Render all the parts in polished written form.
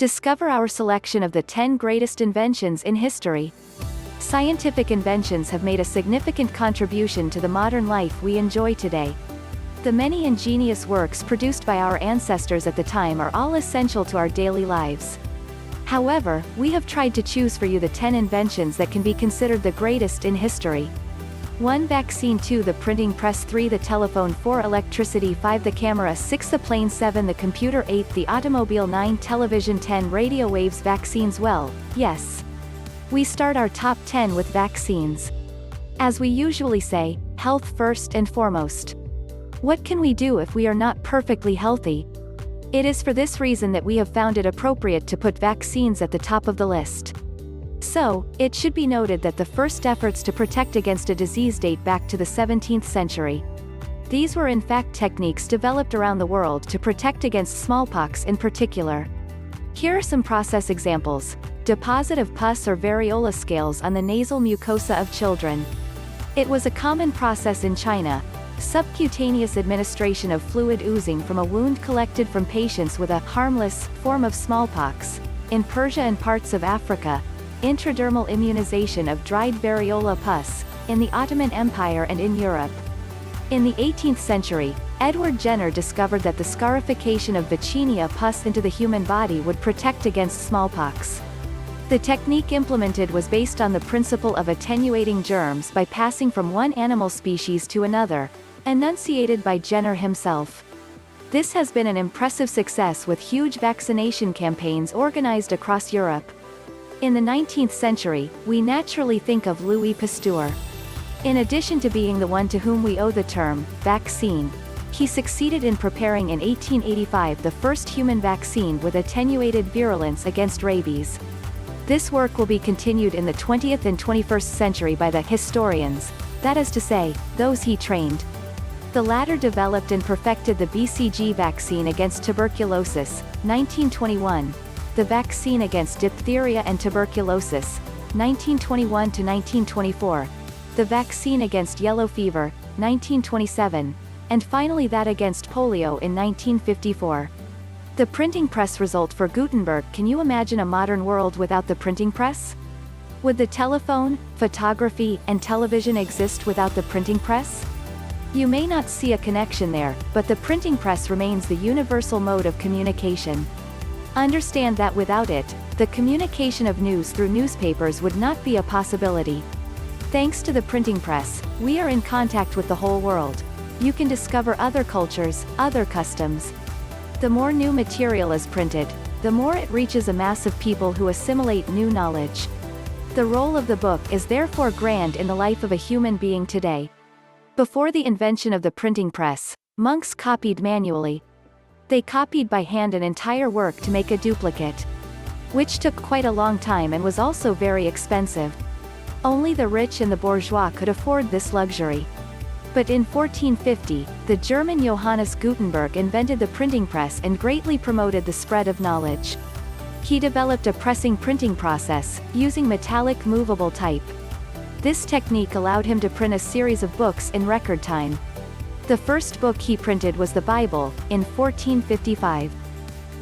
Discover our selection of the 10 greatest inventions in history. Scientific inventions have made a significant contribution to the modern life we enjoy today. The many ingenious works produced by our ancestors at the time are all essential to our daily lives. However, we have tried to choose for you the 10 inventions that can be considered the greatest in history. 1. Vaccine. 2. The printing press. 3. The telephone. 4. Electricity. 5. The camera. 6. The plane. 7. The computer. 8. The automobile. 9. Television. 10. Radio waves. Vaccines. Well, yes. We start our top 10 with vaccines. As we usually say, health first and foremost. What can we do if we are not perfectly healthy? It is for this reason that we have found it appropriate to put vaccines at the top of the list. So, it should be noted that the first efforts to protect against a disease date back to the 17th century. These were in fact techniques developed around the world to protect against smallpox in particular. Here are some process examples. Deposit of pus or variola scales on the nasal mucosa of children. It was a common process in China. Subcutaneous administration of fluid oozing from a wound collected from patients with a harmless form of smallpox. In Persia and parts of Africa, intradermal immunization of dried variola pus, in the Ottoman Empire and in Europe. In the 18th century, Edward Jenner discovered that the scarification of Vaccinia pus into the human body would protect against smallpox. The technique implemented was based on the principle of attenuating germs by passing from one animal species to another, enunciated by Jenner himself. This has been an impressive success with huge vaccination campaigns organized across Europe. In the 19th century, we naturally think of Louis Pasteur. In addition to being the one to whom we owe the term vaccine, he succeeded in preparing in 1885 the first human vaccine with attenuated virulence against rabies. This work will be continued in the 20th and 21st century by the historians, that is to say, those he trained. The latter developed and perfected the BCG vaccine against tuberculosis, 1921, the vaccine against diphtheria and tuberculosis, 1921 to 1924, the vaccine against yellow fever, 1927, and finally that against polio in 1954. The printing press result for Gutenberg. Can you imagine a modern world without the printing press? Would the telephone, photography, and television exist without the printing press? You may not see a connection there, but the printing press remains the universal mode of communication. Understand that without it, the communication of news through newspapers would not be a possibility. Thanks to the printing press, we are in contact with the whole world. You can discover other cultures, other customs. The more new material is printed, the more it reaches a mass of people who assimilate new knowledge. The role of the book is therefore grand in the life of a human being today. Before the invention of the printing press, monks copied manually. They copied by hand an entire work to make a duplicate, which took quite a long time and was also very expensive. Only the rich and the bourgeois could afford this luxury. But in 1450, the German Johannes Gutenberg invented the printing press and greatly promoted the spread of knowledge. He developed a pressing printing process, using metallic movable type. This technique allowed him to print a series of books in record time. The first book he printed was the Bible, in 1455.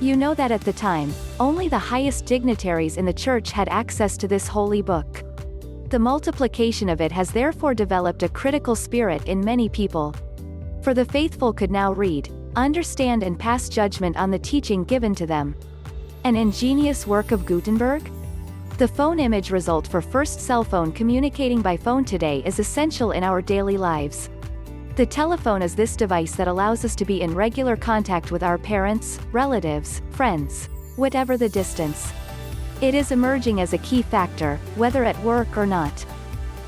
You know that at the time, only the highest dignitaries in the church had access to this holy book. The multiplication of it has therefore developed a critical spirit in many people. For the faithful could now read, understand and pass judgment on the teaching given to them. An ingenious work of Gutenberg? The phone image result for first cell phone communicating by phone today is essential in our daily lives. The telephone is this device that allows us to be in regular contact with our parents, relatives, friends, whatever the distance. It is emerging as a key factor, whether at work or not.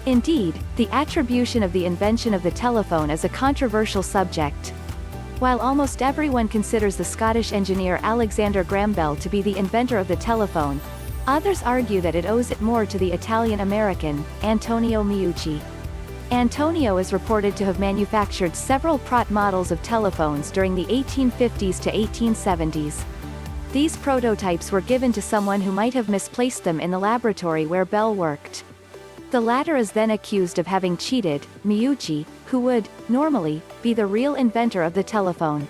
Indeed, the attribution of the invention of the telephone is a controversial subject. While almost everyone considers the Scottish engineer Alexander Graham Bell to be the inventor of the telephone, others argue that it owes it more to the Italian-American, Antonio Meucci. Antonio is reported to have manufactured several Prot models of telephones during the 1850s to 1870s. These prototypes were given to someone who might have misplaced them in the laboratory where Bell worked. The latter is then accused of having cheated Meucci, who would, normally, be the real inventor of the telephone.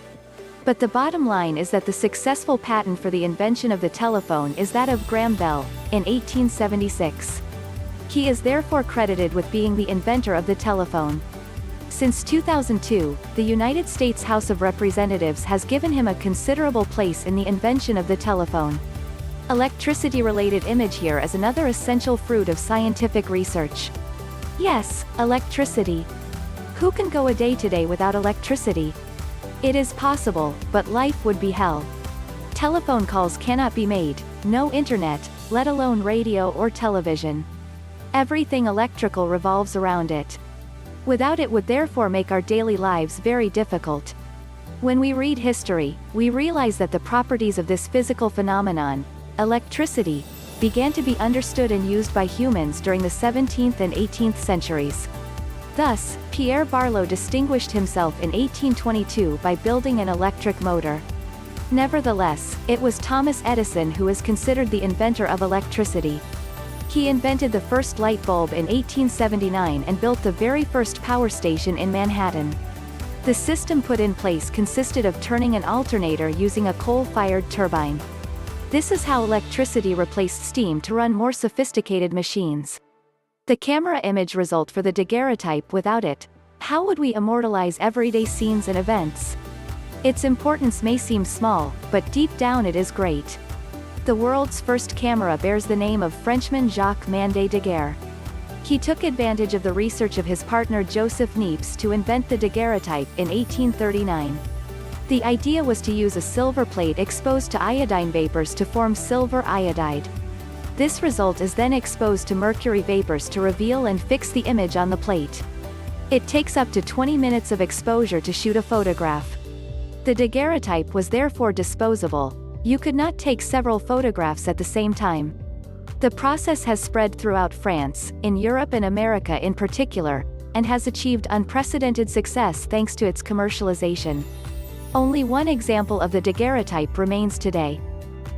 But the bottom line is that the successful patent for the invention of the telephone is that of Graham Bell, in 1876. He is therefore credited with being the inventor of the telephone. Since 2002, the United States House of Representatives has given him a considerable place in the invention of the telephone. Electricity-related image here is another essential fruit of scientific research. Yes, electricity. Who can go a day today without electricity? It is possible, but life would be hell. Telephone calls cannot be made, no internet, let alone radio or television. Everything electrical revolves around it. Without it would therefore make our daily lives very difficult. When we read history, we realize that the properties of this physical phenomenon, electricity, began to be understood and used by humans during the 17th and 18th centuries. Thus, Pierre Barlow distinguished himself in 1822 by building an electric motor. Nevertheless, it was Thomas Edison who is considered the inventor of electricity. He invented the first light bulb in 1879 and built the very first power station in Manhattan. The system put in place consisted of turning an alternator using a coal-fired turbine. This is how electricity replaced steam to run more sophisticated machines. The camera image result for the daguerreotype without it. How would we immortalize everyday scenes and events? Its importance may seem small, but deep down it is great. The world's first camera bears the name of Frenchman Jacques Mandé Daguerre. He took advantage of the research of his partner Joseph Niepce to invent the daguerreotype in 1839. The idea was to use a silver plate exposed to iodine vapors to form silver iodide. This result is then exposed to mercury vapors to reveal and fix the image on the plate. It takes up to 20 minutes of exposure to shoot a photograph. The daguerreotype was therefore disposable. You could not take several photographs at the same time. The process has spread throughout France, in Europe and America in particular, and has achieved unprecedented success thanks to its commercialization. Only one example of the daguerreotype remains today.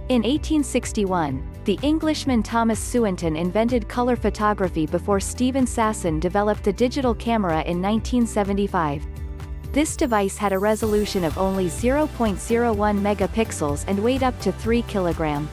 In 1861, the Englishman Thomas Suinton invented color photography before Stephen Sasson developed the digital camera in 1975. This device had a resolution of only 0.01 megapixels and weighed up to 3 kilograms.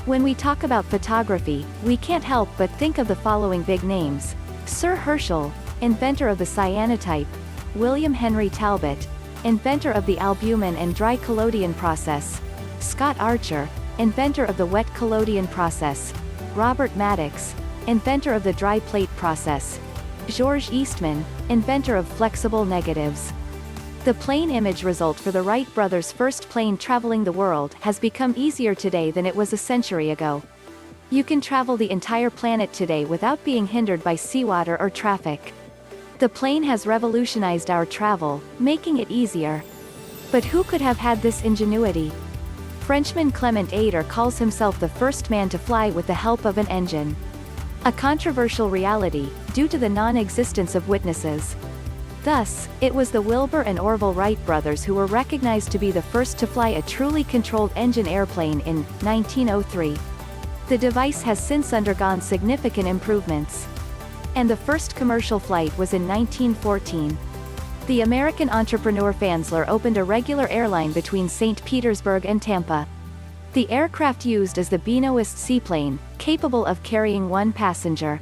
When we talk about photography, we can't help but think of the following big names: Sir Herschel, inventor of the cyanotype; William Henry Talbot, inventor of the albumen and dry collodion process; Scott Archer, inventor of the wet collodion process; Robert Maddox, inventor of the dry plate process; George Eastman, inventor of flexible negatives. The plane image result for the Wright brothers' first plane traveling the world has become easier today than it was a century ago. You can travel the entire planet today without being hindered by seawater or traffic. The plane has revolutionized our travel, making it easier. But who could have had this ingenuity? Frenchman Clement Ader calls himself the first man to fly with the help of an engine. A controversial reality, due to the non-existence of witnesses. Thus, it was the Wilbur and Orville Wright brothers who were recognized to be the first to fly a truly controlled engine airplane in 1903. The device has since undergone significant improvements. And the first commercial flight was in 1914. The American entrepreneur Fansler opened a regular airline between St. Petersburg and Tampa. The aircraft used is the Benoist seaplane, capable of carrying one passenger.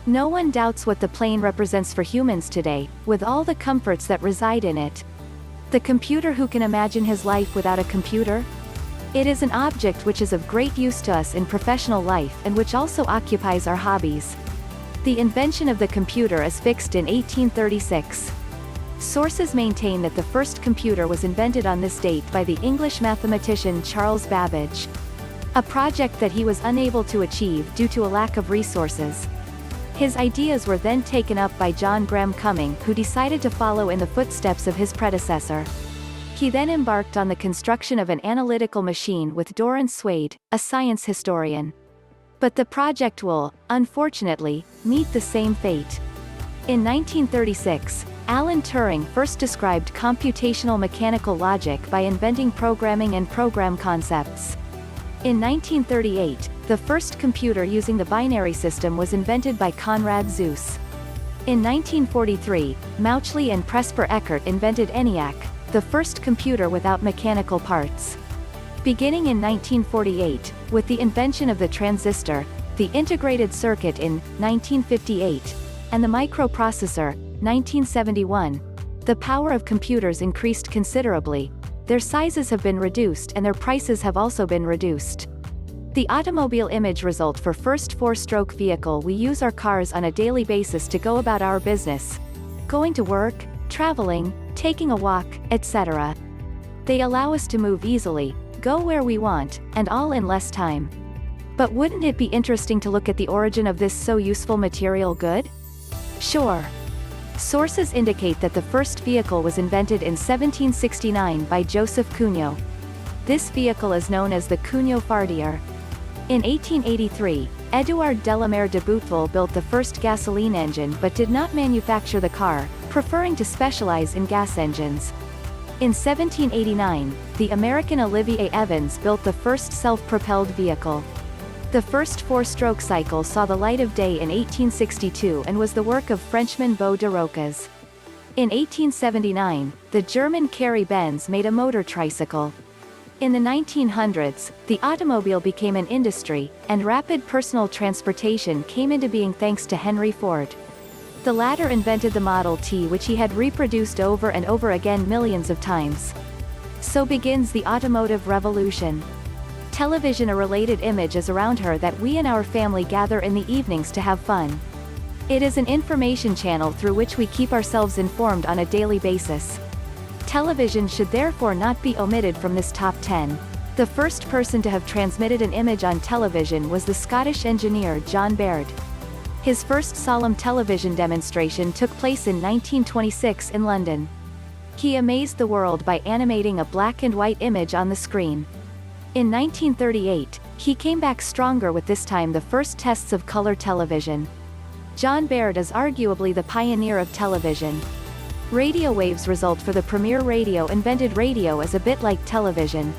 No one doubts what the plane represents for humans today, with all the comforts that reside in it. The computer. Who can imagine his life without a computer? It is an object which is of great use to us in professional life and which also occupies our hobbies. The invention of the computer is fixed in 1836. Sources maintain that the first computer was invented on this date by the English mathematician Charles Babbage. A project that he was unable to achieve due to a lack of resources. His ideas were then taken up by John Graham Cumming, who decided to follow in the footsteps of his predecessor. He then embarked on the construction of an analytical machine with Doran Swade, a science historian. But the project will, unfortunately, meet the same fate. In 1936, Alan Turing first described computational mechanical logic by inventing programming and program concepts. In 1938, the first computer using the binary system was invented by Konrad Zuse. In 1943, Mauchly and Presper Eckert invented ENIAC, the first computer without mechanical parts. Beginning in 1948, with the invention of the transistor, the integrated circuit in 1958, and the microprocessor, 1971, the power of computers increased considerably. Their sizes have been reduced and their prices have also been reduced. The automobile image result for first four-stroke vehicle. We use our cars on a daily basis to go about our business. Going to work, traveling, taking a walk, etc. They allow us to move easily, go where we want, and all in less time. But wouldn't it be interesting to look at the origin of this so useful material good? Sure. Sources indicate that the first vehicle was invented in 1769 by Joseph Cugnot. This vehicle is known as the Cugnot Fardier. In 1883, Edward de la Mare de Boutteville built the first gasoline engine but did not manufacture the car, preferring to specialize in gas engines. In 1789, the American Olivier Evans built the first self-propelled vehicle. The first four-stroke cycle saw the light of day in 1862 and was the work of Frenchman Beau de Roches. In 1879, the German Carrie Benz made a motor tricycle. In the 1900s, the automobile became an industry, and rapid personal transportation came into being thanks to Henry Ford. The latter invented the Model T, which he had reproduced over and over again millions of times. So begins the automotive revolution. Television, a related image, is around her that we and our family gather in the evenings to have fun. It is an information channel through which we keep ourselves informed on a daily basis. Television should therefore not be omitted from this top 10. The first person to have transmitted an image on television was the Scottish engineer John Baird. His first solemn television demonstration took place in 1926 in London. He amazed the world by animating a black and white image on the screen. In 1938, he came back stronger with this time the first tests of color television. John Baird is arguably the pioneer of television. Radio waves result for the premier radio. Invented radio is a bit like television.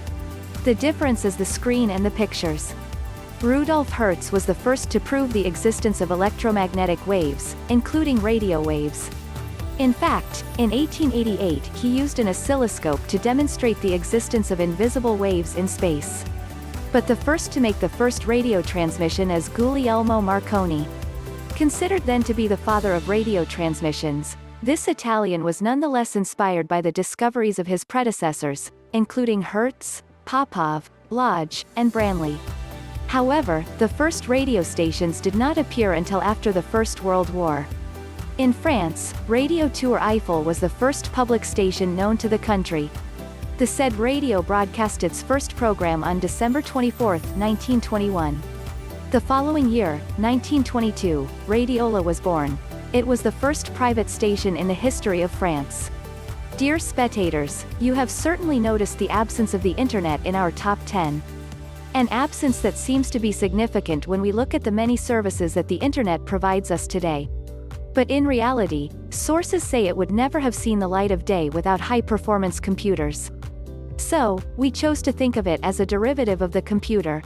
The difference is the screen and the pictures. Rudolf Hertz was the first to prove the existence of electromagnetic waves, including radio waves. In fact, in 1888 he used an oscilloscope to demonstrate the existence of invisible waves in space. But the first to make the first radio transmission is Guglielmo Marconi. Considered then to be the father of radio transmissions, this Italian was nonetheless inspired by the discoveries of his predecessors, including Hertz, Popov, Lodge, and Branly. However, the first radio stations did not appear until after the First World War. In France, Radio Tour Eiffel was the first public station known to the country. The said radio broadcast its first program on December 24, 1921. The following year, 1922, Radiola was born. It was the first private station in the history of France. Dear spectators, you have certainly noticed the absence of the internet in our top 10. An absence that seems to be significant when we look at the many services that the internet provides us today. But in reality, sources say it would never have seen the light of day without high-performance computers. So, we chose to think of it as a derivative of the computer.